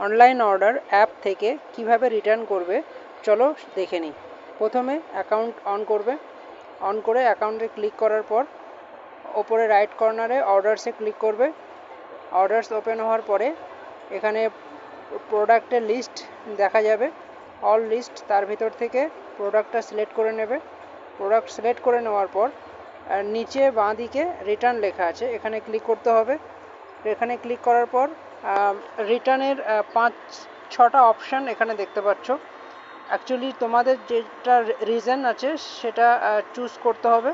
Online order app থেকে কিভাবে return করবে চলো দেখে নিই। প্রথমে অ্যাকাউন্ট অন করবে, অন করে অ্যাকাউন্টে ক্লিক করার পর ওপরে রাইট কর্নারে অর্ডারসে ক্লিক করবে। অর্ডারস ওপেন হওয়ার পরে এখানে প্রোডাক্টের লিস্ট দেখা যাবে, অল লিস্ট। তার ভিতর থেকে প্রোডাক্টটা সিলেক্ট করে নেবে। প্রোডাক্ট সিলেক্ট করে নেওয়ার পর নিচে বাঁ দিকে রিটার্ন লেখা আছে, এখানে ক্লিক করতে হবে। এখানে ক্লিক করার পর রিটার্নের 5-6টা অপশান এখানে দেখতে পাচ্ছ। অ্যাকচুয়ালি তোমাদের যেটা রিজন আছে সেটা চুজ করতে হবে।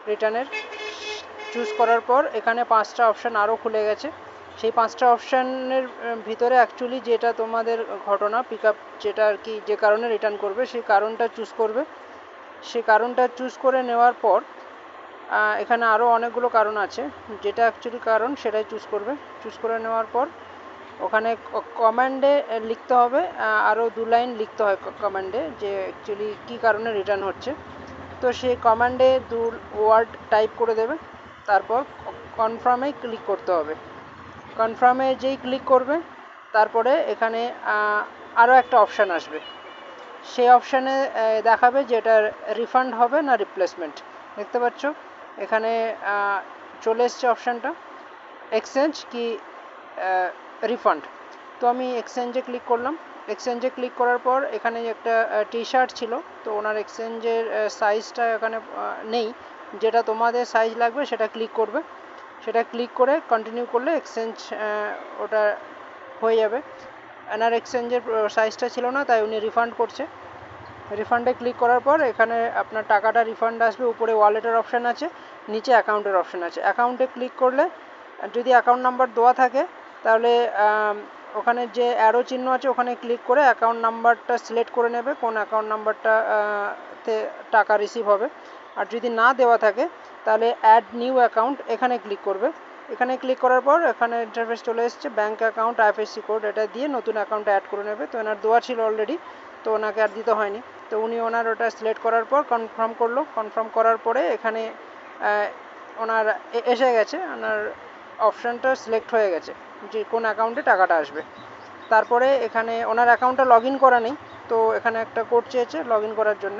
রিটার্নের চুজ করার পর এখানে 5টা অপশান আরও খুলে গেছে। সেই 5টা অপশানের ভিতরে অ্যাকচুয়ালি যেটা তোমাদের ঘটনা পিক আপ, যেটা আর কি যে কারণে রিটার্ন করবে সেই কারণটা চুজ করবে। সেই কারণটা চুজ করে নেওয়ার পর এখানে আরও অনেকগুলো কারণ আছে, যেটা অ্যাকচুয়ালি কারণ সেটাই চুজ করবে। চুজ করে নেওয়ার পর ওখানে কমান্ডে লিখতে হবে, আরও 2 লাইন লিখতে হয় কমান্ডে যে অ্যাকচুয়ালি কী কারণে রিটার্ন হচ্ছে। তো সেই কমান্ডে 2 ওয়ার্ড টাইপ করে দেবে, তারপর কনফার্মে ক্লিক করতে হবে। কনফার্মে যেই ক্লিক করবে তারপরে এখানে আরও একটা অপশান আসবে। সেই অপশানে দেখাবে যে এটা রিফান্ড হবে না রিপ্লেসমেন্ট। দেখতে পাচ্ছ এখানে চলে এসছে অপশানটা, এক্সচেঞ্জ কি রিফান্ড। তো আমি এক্সচেঞ্জে ক্লিক করলাম। এক্সচেঞ্জে ক্লিক করার পর এখানে একটা টি শার্ট ছিল, তো ওনার এক্সচেঞ্জের সাইজটা এখানে নেই। যেটা তোমাদের সাইজ লাগবে সেটা ক্লিক করবে। সেটা ক্লিক করে কন্টিনিউ করলে এক্সচেঞ্জ ওটা হয়ে যাবে। এনার এক্সচেঞ্জের সাইজটা ছিল না, তাই উনি রিফান্ড করছে। রিফান্ডে ক্লিক করার পর এখানে আপনার টাকাটা রিফান্ড আসবে। উপরে ওয়ালেটের অপশান আছে, নিচে অ্যাকাউন্টের অপশান আছে। অ্যাকাউন্টে ক্লিক করলে যদি অ্যাকাউন্ট নাম্বার দেওয়া থাকে তাহলে ওখানে যে অ্যারো চিহ্ন আছে ওখানে ক্লিক করে অ্যাকাউন্ট নাম্বারটা সিলেক্ট করে নেবে, কোন অ্যাকাউন্ট নাম্বারটা তে টাকা রিসিভ হবে। আর যদি না দেওয়া থাকে তাহলে অ্যাড নিউ অ্যাকাউন্ট এখানে ক্লিক করবে। এখানে ক্লিক করার পর এখানে ইন্টারফেস চলে এসছে, ব্যাঙ্ক অ্যাকাউন্ট আইএফএসসি কোড এটা দিয়ে নতুন অ্যাকাউন্ট অ্যাড করে নেবে। তো এনার দেওয়া ছিল অলরেডি, তো ওনাকে আর দিতে হয়নি। তো উনি ওনার ওটা সিলেক্ট করার পর কনফার্ম করলো। কনফার্ম করার পরে এখানে ওনার এসে গেছে, ওনার অপশানটা সিলেক্ট হয়ে গেছে যে কোন অ্যাকাউন্টে টাকাটা আসবে। তারপরে এখানে ওনার অ্যাকাউন্টটা লগ ইন করা নেই, তো এখানে একটা কোড চেয়েছে লগ ইন করার জন্য।